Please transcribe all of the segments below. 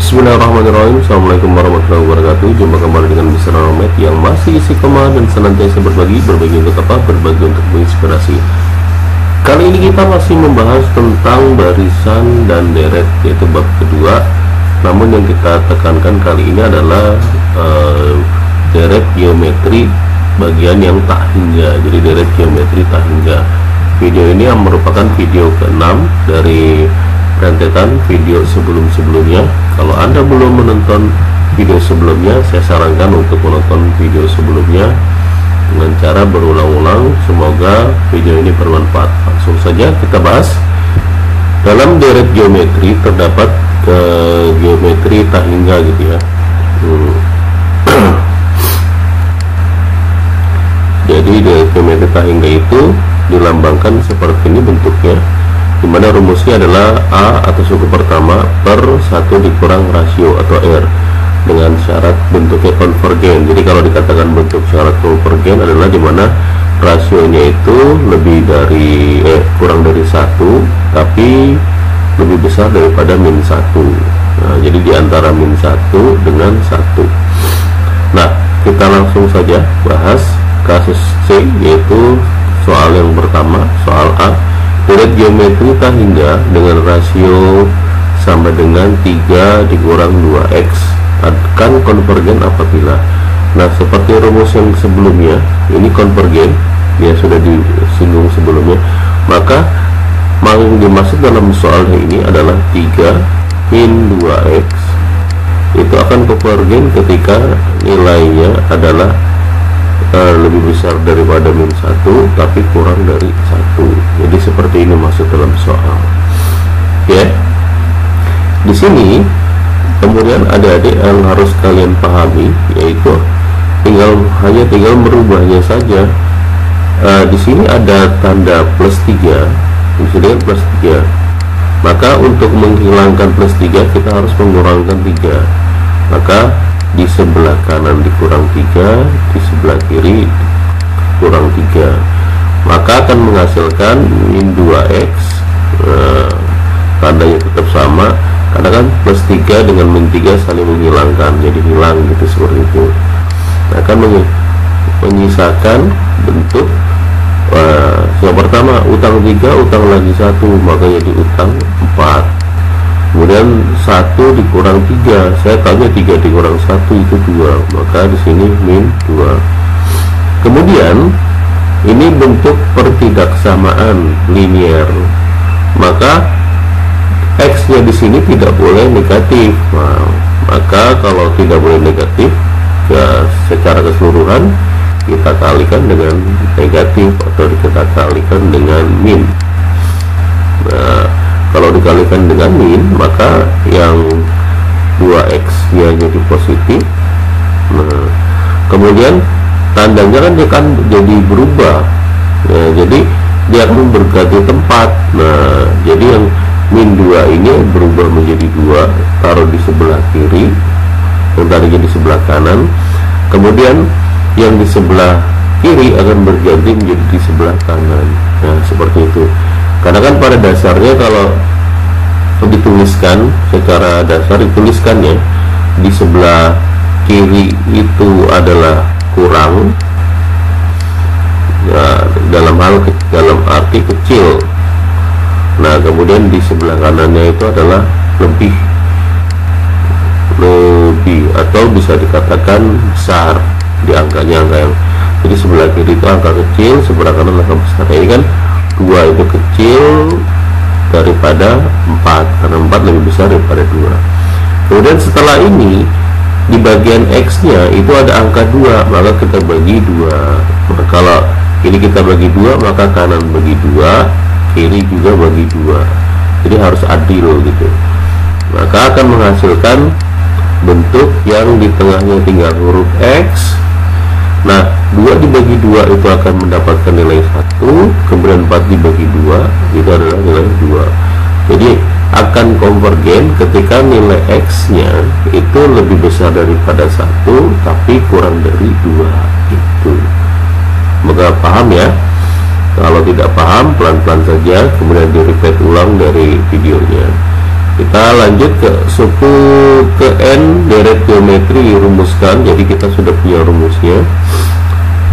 Bismillahirrahmanirrahim. Assalamualaikum warahmatullahi wabarakatuh. Jumpa kembali dengan Mr. Romet yang masih istiqomah dan senantiasa berbagi untuk apa? Berbagi untuk menginspirasi. Kali ini kita masih membahas tentang barisan dan deret, yaitu bab kedua. Namun yang kita tekankan kali ini adalah deret geometri bagian yang tak hingga. Jadi deret geometri tak hingga. Video ini yang merupakan video ke-6 dari rentetan video sebelum-sebelumnya. Kalau Anda belum menonton video sebelumnya, saya sarankan untuk menonton video sebelumnya dengan cara berulang-ulang. Semoga video ini bermanfaat. Langsung saja kita bahas. Dalam deret geometri terdapat geometri tak hingga gitu ya. Jadi deret geometri tak hingga itu dilambangkan seperti ini bentuknya, dimana rumusnya adalah A atau suku pertama per 1 dikurang rasio atau R dengan syarat bentuknya konvergen. Jadi kalau dikatakan bentuk syarat konvergen adalah dimana rasionya itu lebih dari kurang dari 1 tapi lebih besar daripada min 1. Nah, jadi diantara min 1 dengan 1. Nah, kita langsung saja bahas kasus C, yaitu soal yang pertama, soal A. Deret geometri tak hingga dengan rasio sama dengan 3 dikurang 2x akan konvergen apabila. Nah, seperti rumus yang sebelumnya, ini konvergen, ya sudah disinggung sebelumnya. Maka yang dimaksud dalam soal ini adalah 3 min 2x itu akan konvergen ketika nilainya adalah lebih besar daripada min 1 tapi kurang dari 1. Jadi seperti ini maksud dalam soal ya. Di sini kemudian adik-adik yang harus kalian pahami, yaitu hanya tinggal merubahnya saja. Di sini ada tanda plus 3, di sini kan plus 3, maka untuk menghilangkan plus 3 kita harus mengurangkan 3. Maka di sebelah kanan dikurang 3, di sebelah kiri kurang 3, maka akan menghasilkan min 2x. Tandanya tetap sama karena kan plus 3 dengan min 3 saling menghilangkan, jadi hilang gitu, seperti itu. Nah, akan menyisakan bentuk yang pertama utang 3, utang lagi 1, maka jadi utang 4. Kemudian 1 dikurang 3, saya tahunya 3 dikurang 1 itu 2, maka di sini min 2. Kemudian ini bentuk pertidaksamaan linier, maka x nya di sini tidak boleh negatif. Nah, maka kalau tidak boleh negatif ya secara keseluruhan kita kalikan dengan negatif atau kita kalikan dengan min. Nah, kalau dikalikan dengan min, maka yang 2x nya jadi positif. Nah, kemudian tandanya kan dia akan jadi berubah ya, jadi dia akan berganti tempat. Nah, jadi yang min 2 ini berubah menjadi 2, taruh di sebelah kiri, yang tadinya di sebelah kanan. Kemudian yang di sebelah kiri akan berganti menjadi di sebelah kanan. Nah, seperti itu. Karena kan pada dasarnya kalau dituliskan secara dasar, dituliskannya di sebelah kiri itu adalah kurang ya, dalam arti kecil. Nah, kemudian di sebelah kanannya itu adalah lebih atau bisa dikatakan besar di angkanya, angka yang jadi sebelah kiri itu angka kecil, sebelah kanan angka besar. Ini kan 2 itu kecil daripada 4 karena 4 lebih besar daripada 2. Kemudian setelah ini di bagian x nya itu ada angka 2, maka kita bagi 2. Nah, kalau ini kita bagi 2, maka kanan bagi 2, kiri juga bagi 2. Jadi harus adil gitu. Maka akan menghasilkan bentuk yang di tengahnya tinggal huruf x. Nah, 2 dibagi 2 itu akan mendapatkan nilai 1, kemudian 4 dibagi 2 itu adalah nilai 2. Jadi akan konvergen ketika nilai x nya itu lebih besar daripada 1 tapi kurang dari 2 itu. Semoga paham ya. Kalau tidak paham, pelan-pelan saja kemudian di repeat ulang dari videonya. Kita lanjut ke suku ke N deret geometri dirumuskan. Jadi kita sudah punya rumusnya.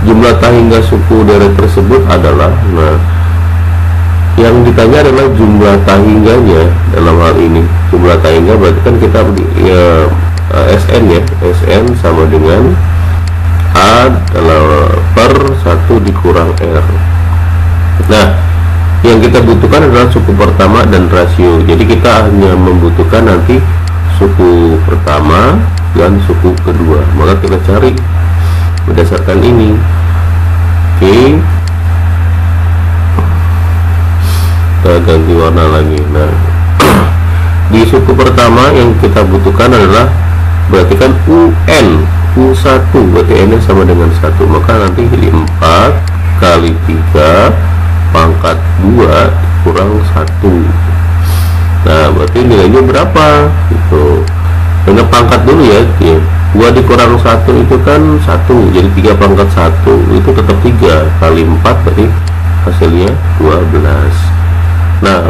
Jumlah tahingga suku deret tersebut adalah, nah yang ditanya adalah jumlah tahingganya dalam hal ini. Jumlah tahingga berarti kan kita Sn ya, Sn sama dengan A per 1 dikurang R. Nah, yang kita butuhkan adalah suku pertama dan rasio. Jadi kita hanya membutuhkan nanti suku pertama dan suku kedua. Maka kita cari berdasarkan ini. Oke, kita ganti warna lagi. Nah, di suku pertama yang kita butuhkan adalah berarti kan UN U1, berarti N sama dengan 1. Maka nanti jadi 4 kali 3 pangkat 2 kurang 1. Nah, berarti nilainya berapa? Itu dengan pangkat dulu ya. 2 dikurang 1 itu kan 1, jadi 3 pangkat 1 itu tetap 3 kali 4, berarti hasilnya 12. Nah,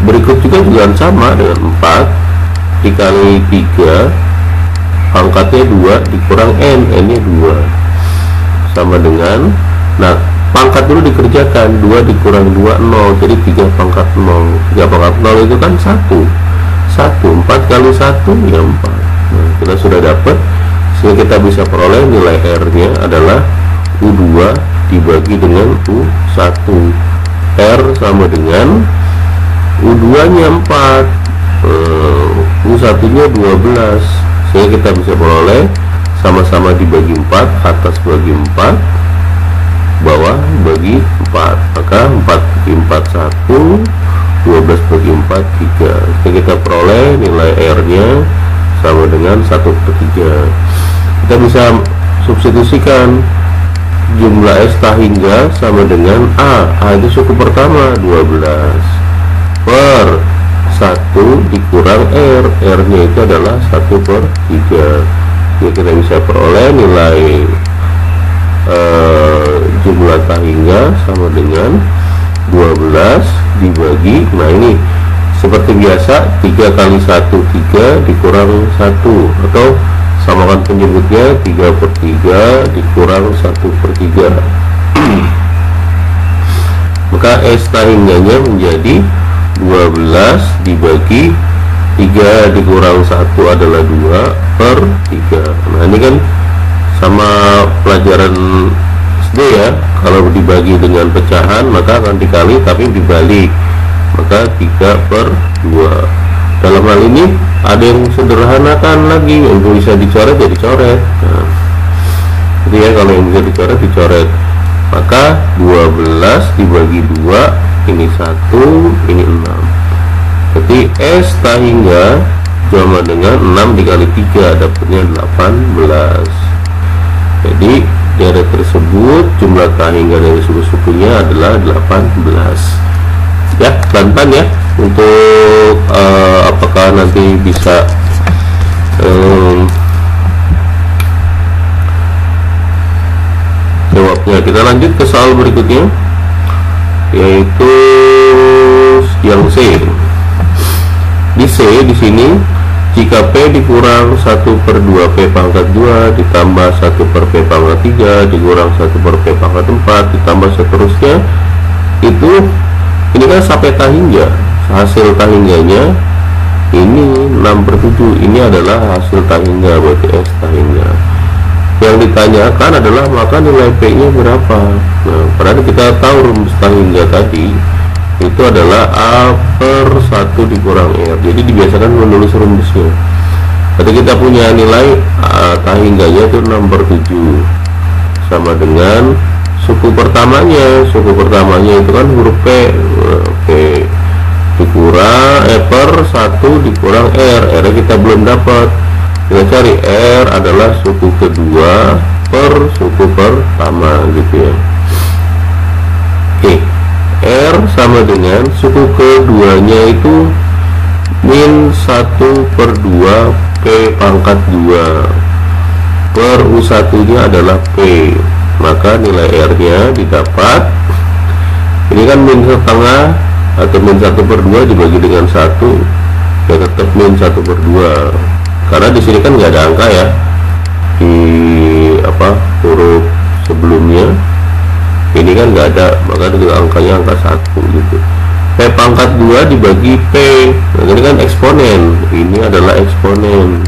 berikut juga sama dengan 4 dikali 3 pangkatnya 2 dikurang N, N nya 2 sama dengan, nah pangkat dulu dikerjakan, 2 dikurang 2 0, jadi 3 pangkat 0. 3 pangkat 0 itu kan 1, 4 kali 1 ya 4. Nah, kita sudah dapat, sehingga kita bisa peroleh nilai R nya adalah U2 dibagi dengan U1. R sama dengan U2 nya 4, U1 nya 12, sehingga kita bisa peroleh sama-sama dibagi 4, atas bagi 4, bawah bagi 4, maka 4 bagi 4 1, 12 bagi 4 3. Jadi kita peroleh nilai R nya sama dengan 1/3. Kita bisa substitusikan jumlah S tahingga sama dengan A itu suku pertama 12 per 1 dikurang R, R nya itu adalah 1/3. Jadi kita bisa peroleh nilai jumlah tahingga sama dengan 12 dibagi, nah ini seperti biasa 3 kali 1 3 dikurang 1, atau samakan penyebutnya 3/3 dikurang 1/3. Maka S tahingganya menjadi 12 dibagi 3 dikurang 1 adalah 2/3. Nah ini kan sama pelajaran SD ya, kalau dibagi dengan pecahan maka akan dikali tapi dibalik, maka 3/2. Dalam hal ini ada yang sederhanakan lagi, untuk bisa dicoret jadi coret. Nah, jadi ya kalau yang bisa dicoret dicoret, maka 12 dibagi 2 ini 1, ini 6. Jadi S tahingga sama dengan 6 dikali 3 dapatnya 18. Jadi deret tersebut jumlah tahingga dari suku-sukunya adalah 18. Ya, pelan-pelan ya untuk apakah nanti bisa jawabnya. Kita lanjut ke soal berikutnya, yaitu yang C. Di C di sini, jika P dikurang 1/2 P pangkat 2 ditambah 1/P pangkat 3 dikurang 1/P pangkat 4 ditambah seterusnya, itu ini kan sampai tahingga, hasil tahingganya ini 6/7, ini adalah hasil tahingga, berarti S tahingga. Yang ditanyakan adalah maka nilai P nya berapa. Nah, padahal kita tahu rumus tahingga tadi itu adalah A/1 dikurang R, jadi dibiasakan menulis rumusnya. Berarti kita punya nilai tahingganya itu 6/7 sama dengan suku pertamanya. Suku pertamanya itu kan huruf P, P dikurang per 1 dikurang R, R kita belum dapat. Kita cari R adalah suku kedua per suku pertama gitu ya. Oke, R sama dengan suku keduanya itu min 1/2 P pangkat 2 per U1 nya adalah P, maka nilai R nya didapat, ini kan min setengah atau min 1/2 dibagi dengan 1, ya tetap min 1/2, karena di sini kan nggak ada angka ya di huruf sebelumnya, ini kan nggak ada, maka juga angkanya angka 1 gitu. P pangkat 2 dibagi P, nah ini kan eksponen, ini adalah eksponen.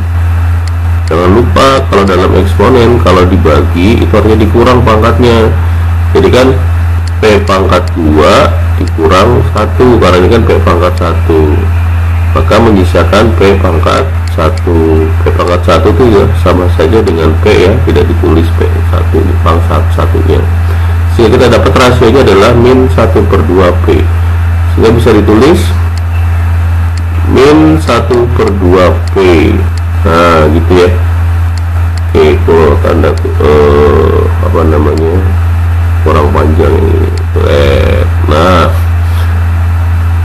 Jangan lupa kalau dalam eksponen, kalau dibagi itu artinya dikurang pangkatnya. Jadi kan P pangkat 2 dikurang 1, karena ini kan P pangkat 1, maka menyisakan P pangkat 1. P pangkat 1 itu ya sama saja dengan P ya, tidak ditulis P1 di pangkat 1-nya, sehingga kita dapat rasionya adalah min 1/2 P, sehingga bisa ditulis min 1/2 P. Nah gitu ya. Oke, itu tanda kurang panjang ini. Nah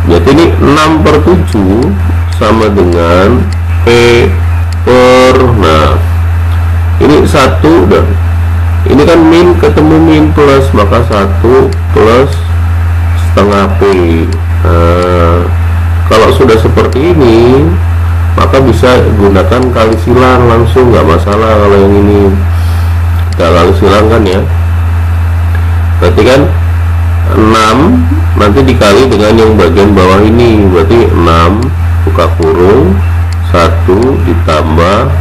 jadi ini 6/7 sama dengan P per, nah ini 1, dan ini kan min ketemu min plus, maka 1 plus setengah P. Nah, kalau sudah seperti ini maka bisa gunakan kali silang langsung, nggak masalah. Kalau yang ini kita kali silang kan ya, berarti kan 6 nanti dikali dengan yang bagian bawah ini, berarti 6 buka kurung 1 ditambah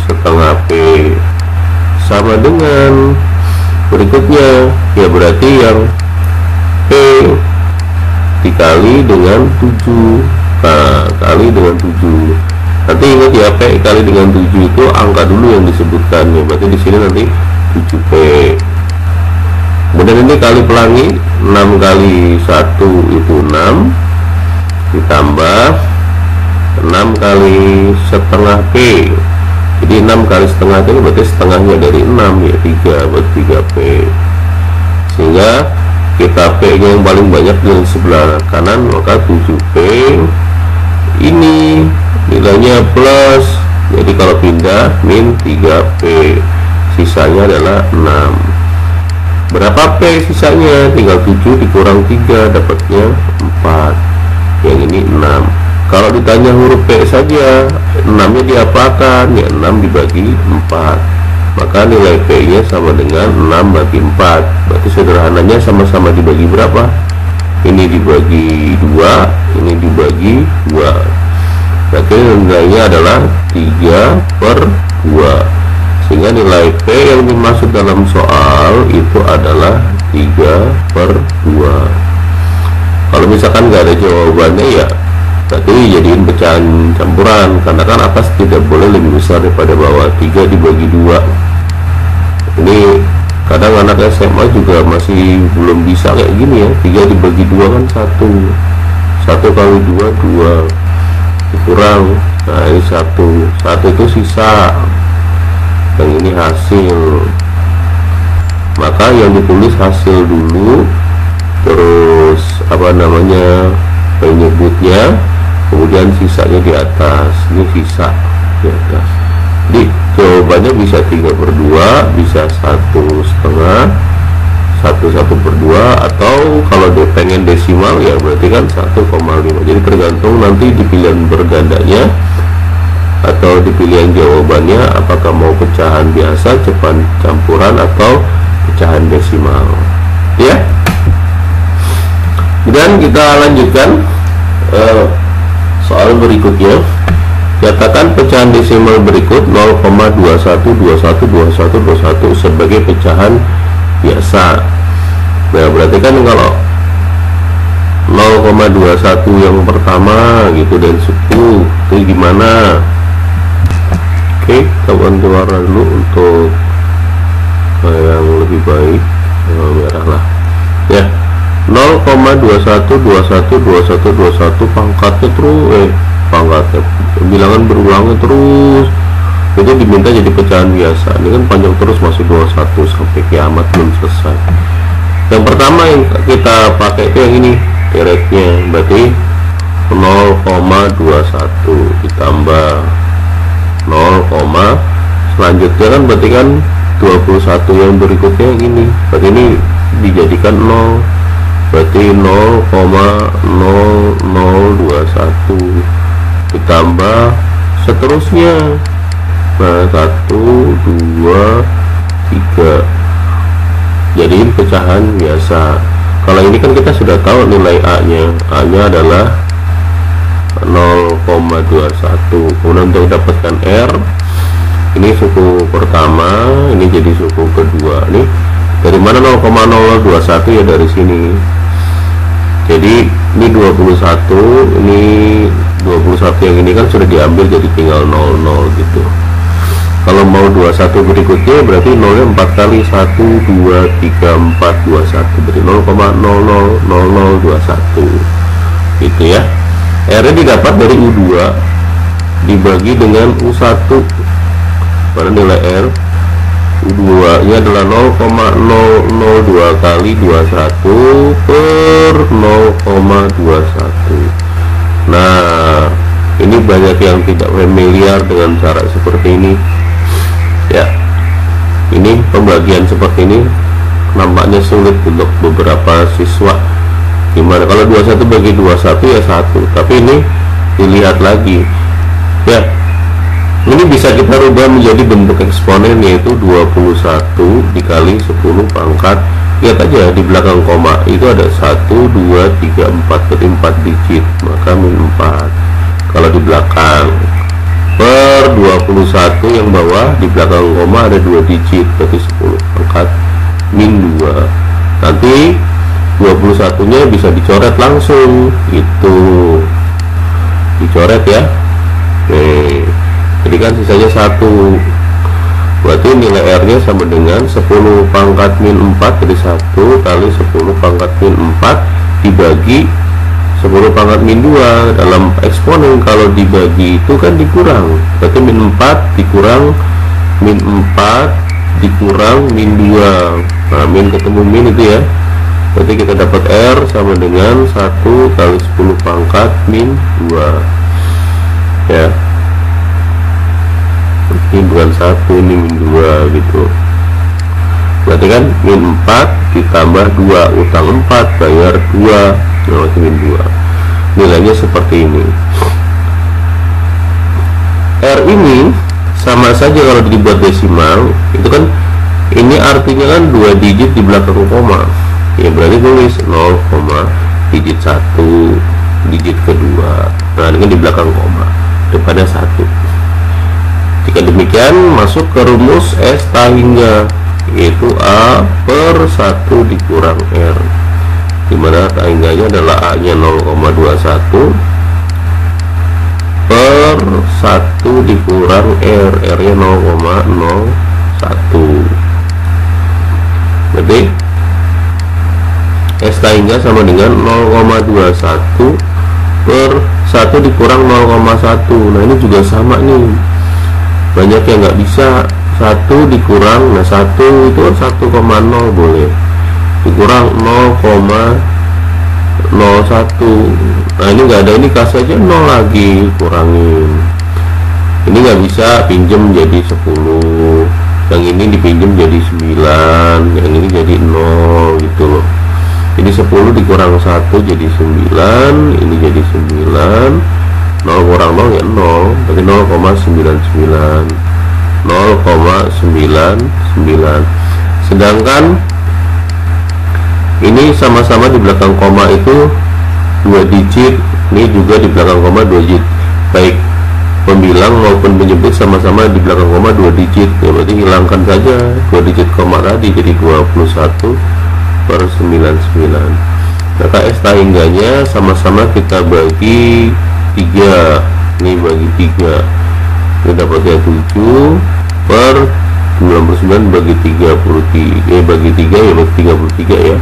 setengah P sama dengan berikutnya ya, berarti yang P dikali dengan 7. Nah, kali dengan 7. Nanti ingat ya, P kali dengan 7 itu angka dulu yang disebutkan ya, berarti di sini nanti 7P. Kemudian ini kali pelangi, 6 kali 1 itu 6 ditambah 6 kali setengah P. Jadi 6 kali setengah itu berarti setengahnya dari 6 ya, 3, berarti 3P. Sehingga kita P nya yang paling banyak di sebelah kanan, maka 7P ini nilainya plus, jadi kalau pindah min 3P, sisanya adalah 6. Berapa P sisanya? Tinggal 7 dikurang 3, dapatnya 4. Yang ini 6. Kalau ditanya huruf P saja, 6 nya diapakan? Ya 6 dibagi 4, maka nilai P nya sama dengan 6 bagi 4. Berarti sederhananya sama-sama dibagi berapa? Ini dibagi 2, ini dibagi 2, berarti nilainya adalah 3/2, sehingga nilai P yang dimaksud dalam soal itu adalah 3/2. Kalau misalkan nggak ada jawabannya ya berarti jadiin pecahan campuran, karena kan atas tidak boleh lebih besar daripada bawah. 3 dibagi 2, ini kadang anak SMA juga masih belum bisa kayak gini ya. 3 dibagi 2 kan 1 kali 2 2 dikurang, nah ini 1 itu sisa, yang ini hasil. Maka yang ditulis hasil dulu, terus penyebutnya, kemudian sisanya di atas. Ini sisa di atas. Jadi jawabannya bisa 3/2, bisa 1/2, 1/2, atau kalau dia pengen desimal ya berarti kan 1,5. Jadi tergantung nanti di pilihan bergandanya atau di pilihan jawabannya, apakah mau pecahan biasa, cepat campuran, atau pecahan desimal ya. Dan kita lanjutkan soal berikutnya. Katakan pecahan desimal berikut 0,21212121 sebagai pecahan biasa. Nah berarti kan kalau 0,21 yang pertama gitu dan 10 itu gimana? Oke, kita ganti warna dulu untuk yang lebih baik, merah lah ya. 0,21212121 pangkatnya terus pangkatnya bilangan berulangnya terus itu diminta jadi pecahan biasa. Ini kan panjang terus, masih 21 sampai kiamat belum selesai. Yang pertama yang kita pakai itu yang ini direknya, berarti 0,21 ditambah 0, selanjutnya kan berarti kan 21 yang berikutnya yang ini, berarti ini dijadikan 0, berarti 0,0021 ditambah seterusnya. Nah, 1, 2, 3. Jadi pecahan biasa. Kalau ini kan kita sudah tahu nilai A nya adalah 0,21. Kemudian untuk dapatkan R, ini suku pertama, ini jadi suku kedua. Nih dari mana 0,021? Ya dari sini. Jadi ini 21, ini 21 yang ini kan sudah diambil, jadi tinggal 00 gitu. Kalau mau 21 berikutnya berarti 0 nya 4 kali, 1, 2, 3, 4, 21, berarti 0,000021 gitu ya. R nya didapat dari U2 dibagi dengan U1. Pada nilai R U2 nya adalah 0,002 kali 21 per 0,21. Nah, ini banyak yang tidak familiar dengan cara seperti ini ya. Ini pembagian seperti ini nampaknya sulit untuk beberapa siswa. Gimana kalau 21 bagi 21 ya 1, tapi ini dilihat lagi ya. Ini bisa kita rubah menjadi bentuk eksponen, yaitu 21 dikali 10 pangkat. Lihat aja di belakang koma itu ada 1, 2, 3, 4, berarti 4 digit, maka min 4. Kalau di belakang per 21 yang bawah di belakang koma ada 2 digit, berarti 10 pangkat min 2. Nanti 21 nya bisa dicoret langsung, itu dicoret ya. Nih, jadi kan sisanya 1, berarti nilai R nya sama dengan 10 pangkat min 4, jadi 1 kali 10 pangkat min 4 dibagi 10 pangkat min 2. Dalam eksponen kalau dibagi itu kan dikurang, berarti min 4 dikurang min 4 dikurang min 2. Nah, min ketemu min itu ya, berarti kita dapat R sama dengan 1 kali 10 pangkat min 2 ya. Ini bukan 1, ini min 2 gitu. Berarti kan min 4 ditambah 2, utang 4 bayar 2, nah, min 2. Nilainya seperti ini. R ini sama saja kalau dibuat desimal, itu kan ini artinya kan 2 digit di belakang koma ya, berarti tulis 0, digit 1, digit kedua. Nah, dengan di belakang koma depannya 1. Jika demikian, masuk ke rumus S tahingga, yaitu A per 1 dikurang R, dimana tahingganya adalah A nya 0,21 per 1 dikurang R, R nya 0,01. Jadi S tahingga sama dengan 0,21 per 1 dikurang 0,1. Nah, ini juga sama nih. Banyak yang nggak bisa 1 dikurang, nah 1 itu 1,0 boleh, dikurang 0,01. Nah, ini nggak ada, ini kasih aja 0 lagi, kurangin. Ini nggak bisa pinjem jadi 10, yang ini dipinjem jadi 9, yang ini jadi 0 gitu loh. Jadi 10 dikurang 1 jadi 9, ini jadi 9, 0 kurang 0 ya 0, berarti 0,99, 0,99. Sedangkan ini sama-sama di belakang koma itu 2 digit, ini juga di belakang koma 2 digit, baik pembilang maupun penyebut sama-sama di belakang koma 2 digit ya, berarti hilangkan saja 2 digit koma tadi, jadi 21 per 99. Maka S tahingganya sama-sama kita bagi 3, ini bagi 3, ini dapatnya 7 per 99 bagi 33, bagi 3 ya, bagi 33 ya.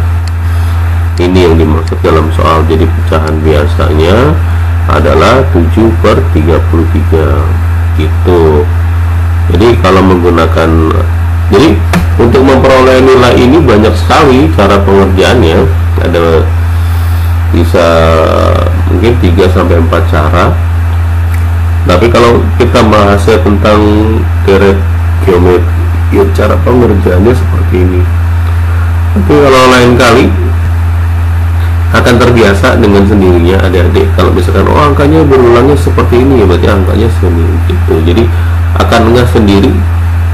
Ini yang dimaksud dalam soal. Jadi pecahan biasanya adalah 7 per 33 gitu. Jadi kalau menggunakan, jadi untuk memperoleh nilai ini banyak sekali cara pengerjaannya, ada bisa mungkin 3-4 cara. Tapi kalau kita bahasnya tentang teori geometri ya, cara pengerjaannya seperti ini. Tapi kalau lain kali akan terbiasa dengan sendirinya adik-adik. Kalau misalkan angkanya berulangnya seperti ini, ya berarti angkanya sendiri gitu. Jadi akan ngeh sendiri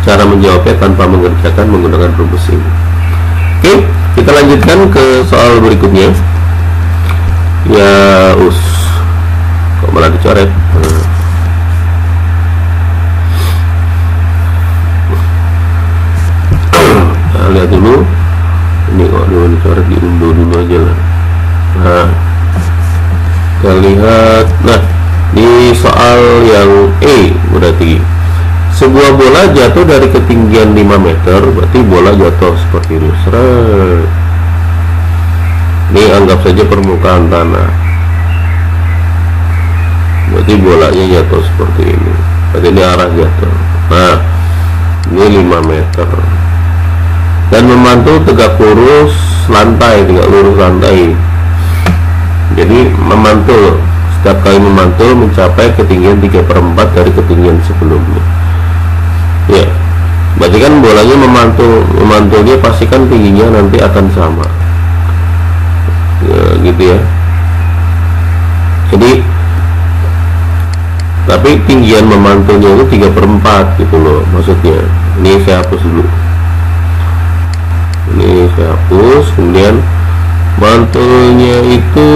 cara menjawabnya tanpa mengerjakan menggunakan rumus ini. Oke, kita lanjutkan ke soal berikutnya. Ya kok malah dicoret. Nah, lihat dulu ini kok dicoret, diundur dulu aja lah. Nah, kita lihat. Nah, di soal yang berarti sebuah bola jatuh dari ketinggian 5 meter, berarti bola jatuh seperti ini. Seret. Ini anggap saja permukaan tanah, berarti bolanya jatuh seperti ini, berarti ini arah jatuh. Nah, ini 5 meter dan memantul tegak lurus lantai, tegak lurus lantai. Jadi memantul, setiap kali memantul mencapai ketinggian 3/4 dari ketinggian sebelumnya. Ya, berarti kan bolanya memantulnya pasti kan tingginya nanti akan sama ya, gitu ya. Jadi tapi tinggian memantulnya itu 3/4 gitu loh maksudnya. Ini saya hapus dulu, ini saya hapus. Kemudian mantulnya itu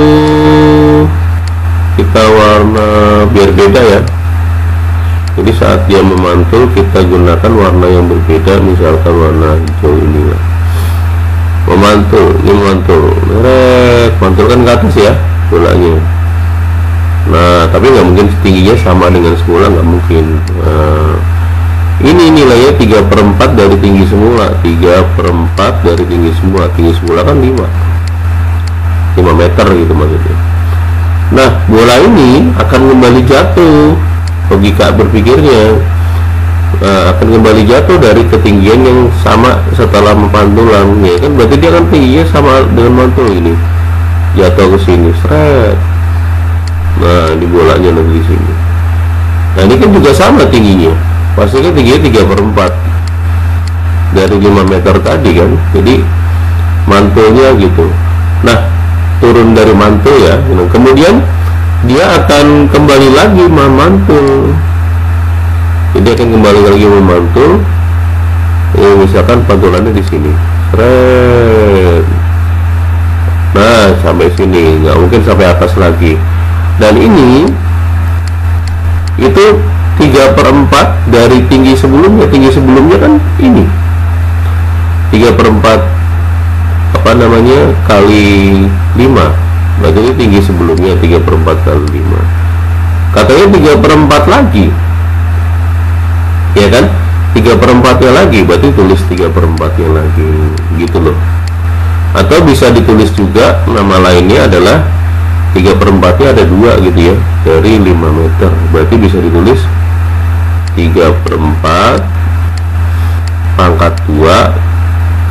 kita warna biar beda ya. Jadi saat dia memantul kita gunakan warna yang berbeda, misalkan warna hijau ini ya. Memantul, ini memantul, mantul kan ke atas ya bolanya. Nah, tapi nggak mungkin tingginya sama dengan semula, nggak mungkin. Nah, ini nilainya 3/4 dari tinggi semula, 3/4 dari tinggi semula. Tinggi semula kan 5 meter gitu maksudnya. Nah, bola ini akan kembali jatuh, logika berpikirnya akan kembali jatuh dari ketinggian yang sama setelah memantulan, ya kan, berarti dia kan tingginya sama dengan mantul ini, jatuh ke sini, seret. Nah, di bolanya nanti di sini. Nah, ini kan juga sama tingginya, pasti kan tingginya 3/4 dari 5 meter tadi kan, jadi mantulnya gitu. Nah, turun dari mantul ya, nah, kemudian dia akan kembali lagi memantul. Jadi akan kembali lagi memantul. Misalkan pantulannya di sini, seret. Nah, sampai sini, nggak mungkin sampai atas lagi. Dan ini itu 3/4 dari tinggi sebelumnya. Tinggi sebelumnya kan ini 3/4 kali 5, berarti ini tinggi sebelumnya 3/4 kali 5. Katanya 3/4 lagi, ya kan, 3/4-nya lagi, berarti tulis 3/4-nya lagi gitu loh. Atau bisa ditulis juga nama lainnya adalah 3/4-nya ada 2 gitu ya, dari 5 meter, berarti bisa ditulis 3/4 pangkat 2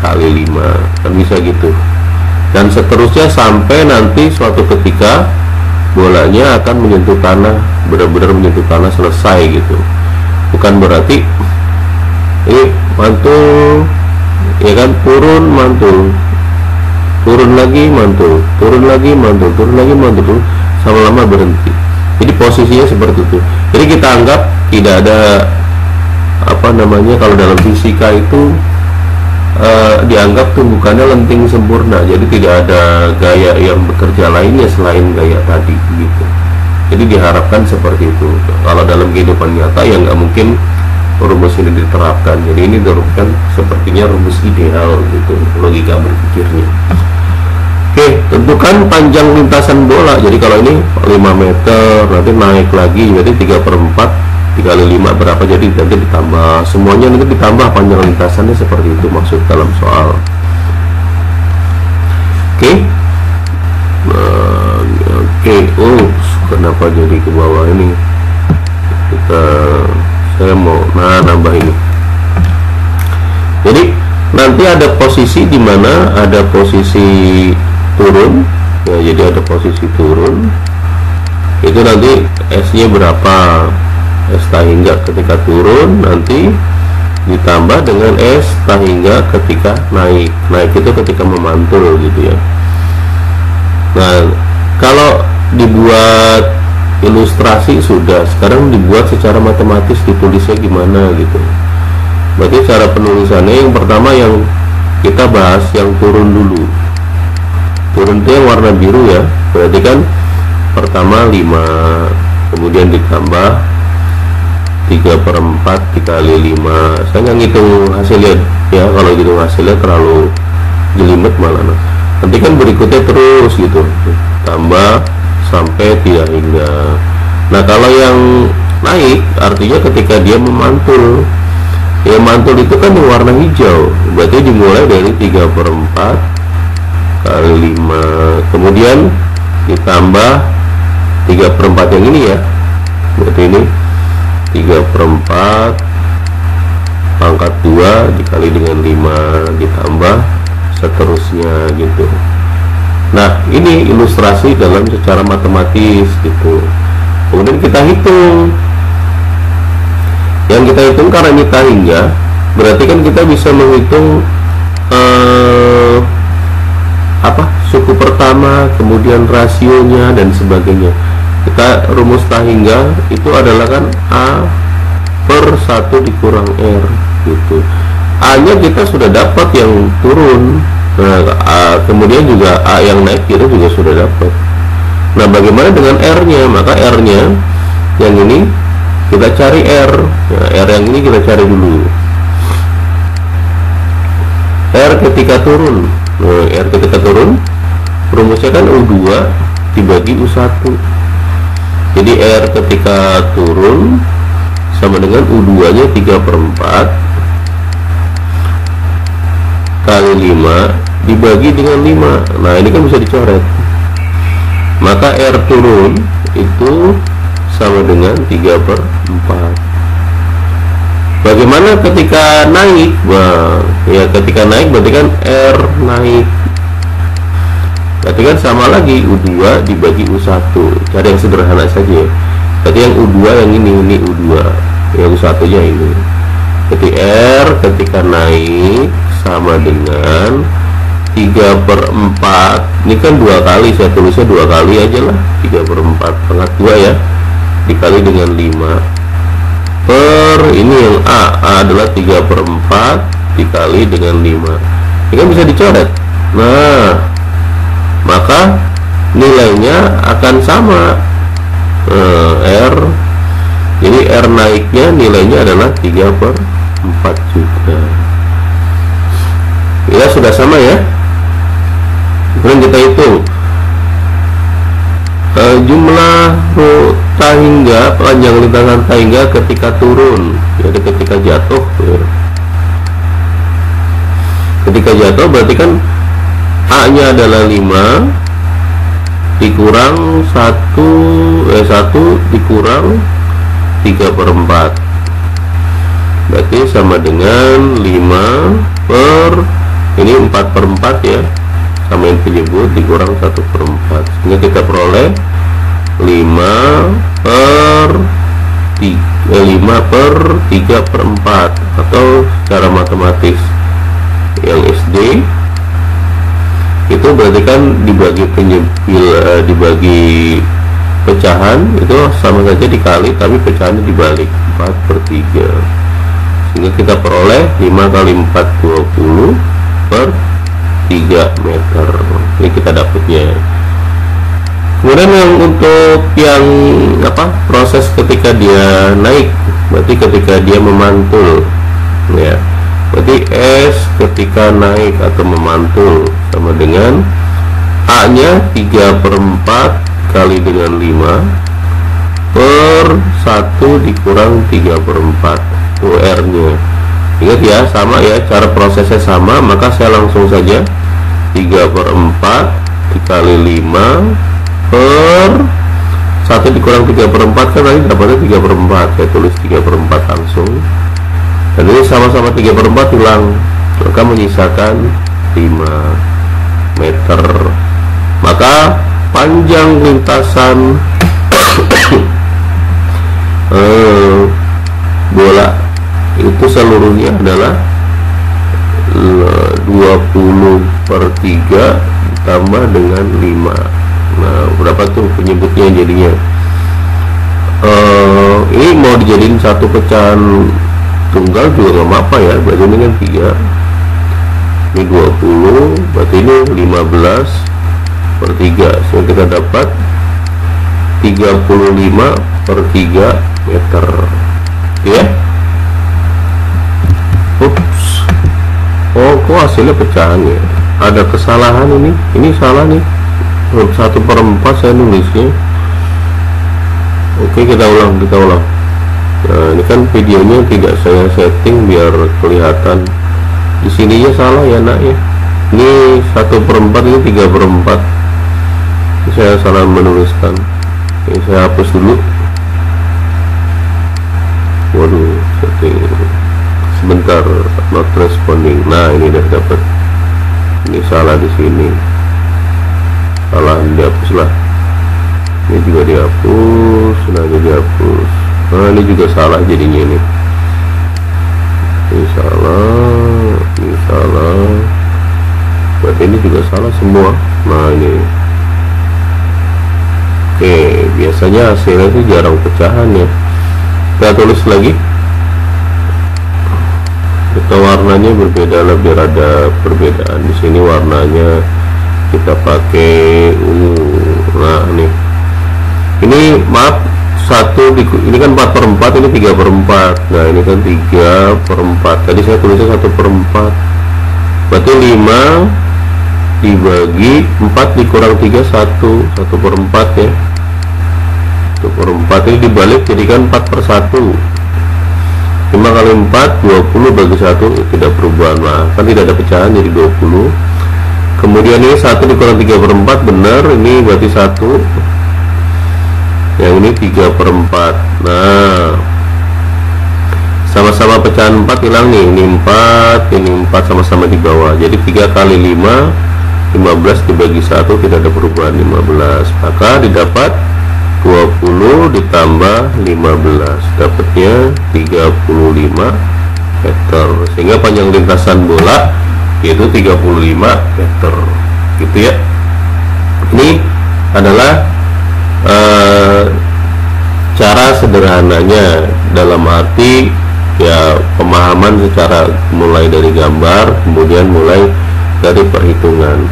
kali 5, kan bisa gitu. Dan seterusnya sampai nanti suatu ketika bolanya akan menyentuh tanah, benar-benar menyentuh tanah selesai gitu. Bukan berarti mantul, ya kan, turun mantul, turun lagi mantul, turun lagi mantul, turun lagi mantul, sama lama berhenti. Jadi posisinya seperti itu. Jadi kita anggap tidak ada kalau dalam fisika itu dianggap tumbukannya lenting sempurna, jadi tidak ada gaya yang bekerja lainnya selain gaya tadi gitu. Jadi diharapkan seperti itu. Kalau dalam kehidupan nyata ya nggak mungkin rumus ini diterapkan. Jadi ini dirumuskan sepertinya rumus ideal gitu, logika berpikirnya. Oke, tentukan panjang lintasan bola. Jadi kalau ini 5 meter, nanti naik lagi berarti 3/4 dikali 5 berapa, jadi nanti ditambah semuanya, nanti ditambah panjang lintasannya, seperti itu maksud dalam soal. Oke. Kenapa jadi ke bawah ini? Saya mau nambah ini. Jadi nanti ada posisi di mana ada posisi turun ya, jadi ada posisi turun itu nanti S-nya berapa, S tahingga ketika turun, nanti ditambah dengan S tahingga ketika naik. Naik itu ketika memantul gitu ya. Nah, kalau dibuat ilustrasi sudah, sekarang dibuat secara matematis, ditulisnya gimana gitu. Berarti cara penulisannya yang pertama yang kita bahas yang turun dulu. Turun itu yang warna biru ya. Berarti kan pertama 5, kemudian ditambah 3/4 dikali 5. Saya nggak ngitung hasilnya ya, kalau gitu hasilnya terlalu jelimet malah. Nanti kan berikutnya terus gitu, tambah sampai tidak hingga. Nah, kalau yang naik artinya ketika dia memantul. Ya, mantul itu kan yang warna hijau, berarti dimulai dari 3/4 kali 5, kemudian ditambah 3/4 yang ini ya, berarti ini 3/4 pangkat 2 dikali dengan 5, ditambah seterusnya gitu. Nah, ini ilustrasi dalam secara matematis gitu. Kemudian kita hitung. Yang kita hitung karena ini hingga, berarti kan kita bisa menghitung suku pertama, kemudian rasionya dan sebagainya. Kita rumus hingga itu adalah kan A per 1 dikurang R gitu. A nya kita sudah dapat yang turun. Nah, kemudian juga A yang naik kita juga sudah dapat. Nah, bagaimana dengan R nya? Maka R nya yang ini kita cari R. Nah, R yang ini kita cari dulu. R ketika turun. Nah, R ketika turun rumusnya kan U2 dibagi U1. Jadi R ketika turun sama dengan U2 nya 3/4 kali 5 dibagi dengan 5. Nah, ini kan bisa dicoret. Maka R turun itu sama dengan 3/4. Bagaimana ketika naik? Wah, ya ketika naik berarti kan R naik. Berarti kan sama lagi U2 dibagi U1. Cari yang sederhana saja. Berarti yang U2 yang ini U2, yang U1 nya ini. Jadi R ketika naik sama dengan 3/4. Ini kan 2 kali, saya tulisnya 2 kali aja lah. 3/4 pangkat 2 ya, dikali dengan 5 per ini yang A adalah 3/4 dikali dengan 5. Ini kan bisa dicoret. Nah, maka nilainya akan sama. R, jadi R naiknya nilainya adalah 3/4 juga. Ya, sudah sama ya. Kemudian kita hitung jumlah hingga, panjang lintasan hingga ketika turun, jadi ketika jatuh ya. Ketika jatuh berarti kan A nya adalah 5 dikurang 1 dikurang 3/4, berarti sama dengan 5 per ini 4/4 ya, sama yang penyebut dikurang 1/4, sehingga kita peroleh 5 per 3/4, atau secara matematis yang SD itu berarti kan dibagi pecahan itu sama saja dikali, tapi pecahannya dibalik 4/3, sehingga kita peroleh 5 kali 4 20 per 3 meter. Ini kita dapatnya. Kemudian yang untuk yang proses ketika dia naik, berarti ketika dia memantul ya, berarti S ketika naik atau memantul sama dengan A nya 3/4 kali dengan 5 per 1 dikurang 3/4, itu R nya. Ingat ya, sama ya, cara prosesnya sama, maka saya langsung saja 3/4 dikali 5 per 1 dikurang 3/4, kan nanti dapatnya 3/4, saya tulis 3/4 langsung, dan ini sama-sama 3/4 hilang, maka menyisakan 5 meter. Maka panjang lintasan bola itu seluruhnya adalah 20/3 ditambah dengan 5. Nah, berapa tuh penyebutnya jadinya? Ini mau dijadiin satu pecahan tunggal juga nggak apa-apa ya, berarti ini kan 3, ini 20, berarti ini 15 per 3, so kita dapat 35 per 3 meter ya. Ups, oh kok hasilnya pecahan ya, ada kesalahan ini salah nih, 1/4 saya nulisnya. Oke, kita ulang. Nah, ini kan videonya tidak saya setting biar kelihatan. Di sininya salah ya nak ya. Ini 1/4, ini 3/4. Ini saya salah menuliskan. Ini saya hapus dulu. Waduh, setting. Sebentar, not responding. Nah, ini udah dapat. Ini salah di sini. Salah, dihapus lah. Ini juga dihapus. Nah, ini dihapus. Nah, ini juga salah jadinya ini. Ini salah. Berarti ini juga salah semua. Nah, ini. Oke, biasanya hasilnya itu jarang pecahan ya. Kita tulis lagi. Kita warnanya berbeda, lebih ada perbedaan. Di sini warnanya kita pakai ungu. Nah, ini maaf, ini kan 4/4, ini 3/4. Nah, ini kan 3/4. Tadi saya tulisnya 1/4. Berarti 5 dibagi 4 dikurang 3, 1/4 ya. 1/4 ini dibalik jadikan 4/1. 5 kali 4 20 bagi 1 tidak perubahan. Nah, kan tidak ada pecahan jadi 20. Kemudian ini 1 dikurang 3/4 benar, ini berarti 1. Yang ini 3/4. Nah, sama-sama pecahan 4 hilang nih. Ini 4 sama-sama di bawah. Jadi 3 kali 5 15 dibagi 1 tidak ada perubahan, 15. Maka didapat 20 ditambah 15, dapatnya 35 meter. Sehingga panjang lintasan bola yaitu 35 meter gitu ya. Ini adalah cara sederhananya, dalam arti ya pemahaman secara mulai dari gambar, kemudian mulai dari perhitungan.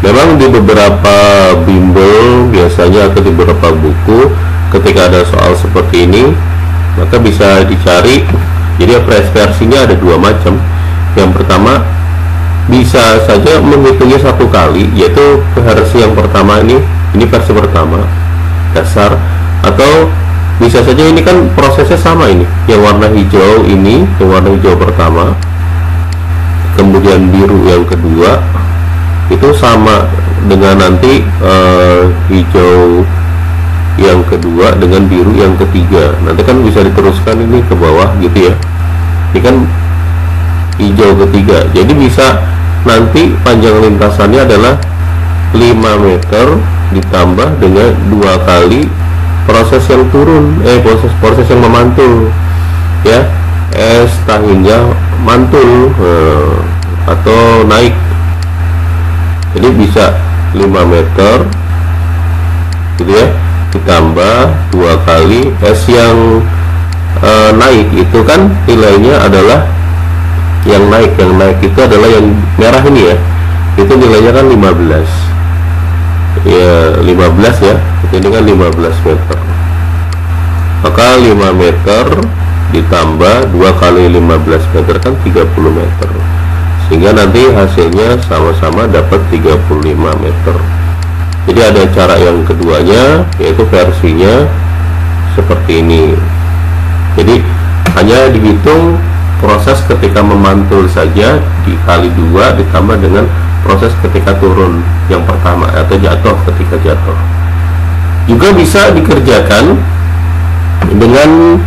Memang di beberapa bimbel biasanya atau di beberapa buku ketika ada soal seperti ini maka bisa dicari. Jadi versinya ada 2 macam. Yang pertama bisa saja menghitungnya 1 kali, yaitu versi yang pertama ini versi pertama dasar, atau bisa saja ini kan prosesnya sama, ini yang warna hijau ini yang warna hijau pertama, kemudian biru yang kedua, itu sama dengan nanti hijau yang kedua dengan biru yang ketiga. Nanti kan bisa diteruskan ini ke bawah gitu ya. Ini kan hijau ketiga, jadi bisa nanti panjang lintasannya adalah 5 meter ditambah dengan 2 kali proses yang turun, proses yang memantul ya, tahingga mantul atau naik. Jadi bisa 5 meter gitu ya, ditambah 2 kali es yang naik. Itu kan nilainya adalah yang naik itu adalah yang merah ini ya, itu nilainya kan 15 ya, 15 ya, ini kan 15 meter. Maka 5 meter ditambah 2 kali 15 meter kan 30 meter, sehingga nanti hasilnya sama-sama dapat 35 meter. Jadi ada cara yang keduanya, yaitu versinya seperti ini. Jadi hanya dihitung proses ketika memantul saja dikali 2 ditambah dengan proses ketika turun yang pertama atau jatuh ketika jatuh. Juga bisa dikerjakan dengan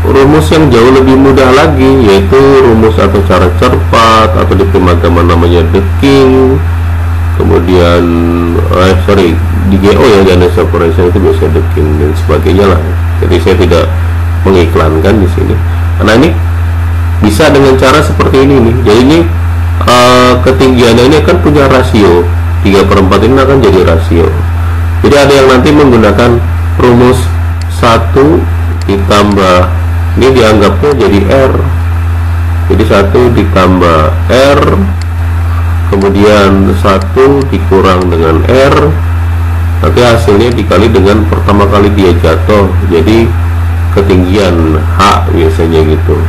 rumus yang jauh lebih mudah lagi, yaitu rumus atau cara cerpat, atau di pemagaman namanya Deking. Kemudian di GO ya, Ganesh Operation itu biasanya Deking dan sebagainya lah. Jadi saya tidak mengiklankan di sini. Karena ini bisa dengan cara seperti ini nih. Jadi ini ketinggiannya ini kan punya rasio 3/4 ini akan jadi rasio. Jadi ada yang nanti menggunakan rumus 1 ditambah, ini dianggapnya jadi R, jadi 1 ditambah R, kemudian 1 dikurang dengan R, nanti hasilnya dikali dengan pertama kali dia jatuh, jadi ketinggian H biasanya gitu.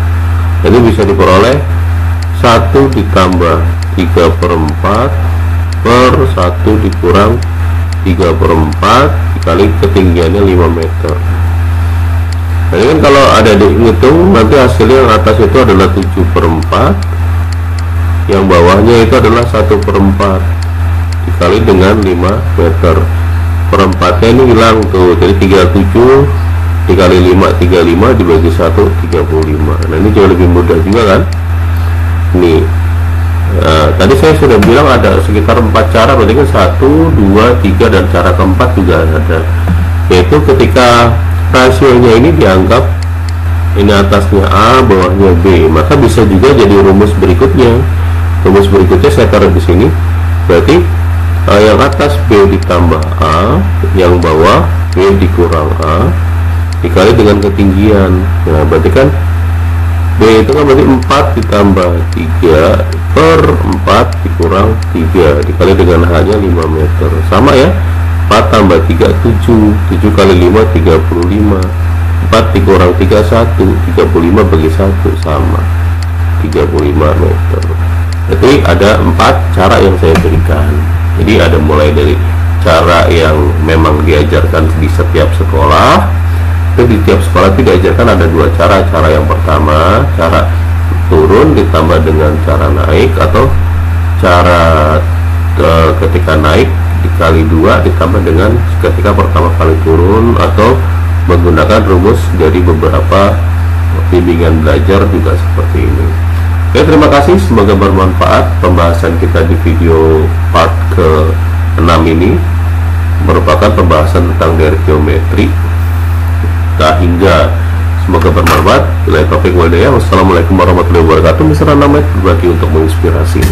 Jadi bisa diperoleh 1 ditambah 3/4 per 1 dikurang 3/4 dikali ketinggiannya 5 meter. Nah, ini kan kalau ada dihitung nanti hasilnya yang atas itu adalah 7/4, yang bawahnya itu adalah 1/4 dikali dengan 5 meter. Perempatnya ini hilang tuh, jadi 37 dikali 5 35 dibagi 1 35. Nah, ini jauh lebih mudah juga kan. Nih, tadi saya sudah bilang ada sekitar 4 cara, berarti kan 1, 2, 3 dan cara keempat juga ada, yaitu ketika rasionya ini dianggap ini atasnya A, bawahnya B, maka bisa juga jadi rumus berikutnya. Rumus berikutnya saya taruh di sini, berarti yang atas B ditambah A, yang bawah B dikurang A dikali dengan ketinggian. Nah, berarti kan B itu kan berarti 4 ditambah 3 per 4 dikurang 3 dikali dengan H nya 5 meter, sama ya, 4 tambah 3 7, 7 kali 5 35, 4 dikurang 3 1, 35 bagi 1 sama 35 meter. Jadi ada 4 cara yang saya berikan. Jadi ada mulai dari cara yang memang diajarkan di setiap sekolah, itu di tiap sekolah itu diajarkan ada 2 cara. Cara yang pertama cara turun ditambah dengan cara naik, atau cara ketika naik dikali 2 ditambah dengan ketika pertama kali turun, atau menggunakan rumus dari beberapa bimbingan belajar juga seperti ini. Oke, terima kasih, semoga bermanfaat. Pembahasan kita di video part ke-6 ini merupakan pembahasan tentang dari geometri hingga, semoga bermanfaat. Bila taufiq wal hidayah. Wassalamualaikum warahmatullahi wabarakatuh. Mr. Namet berbagi untuk menginspirasi.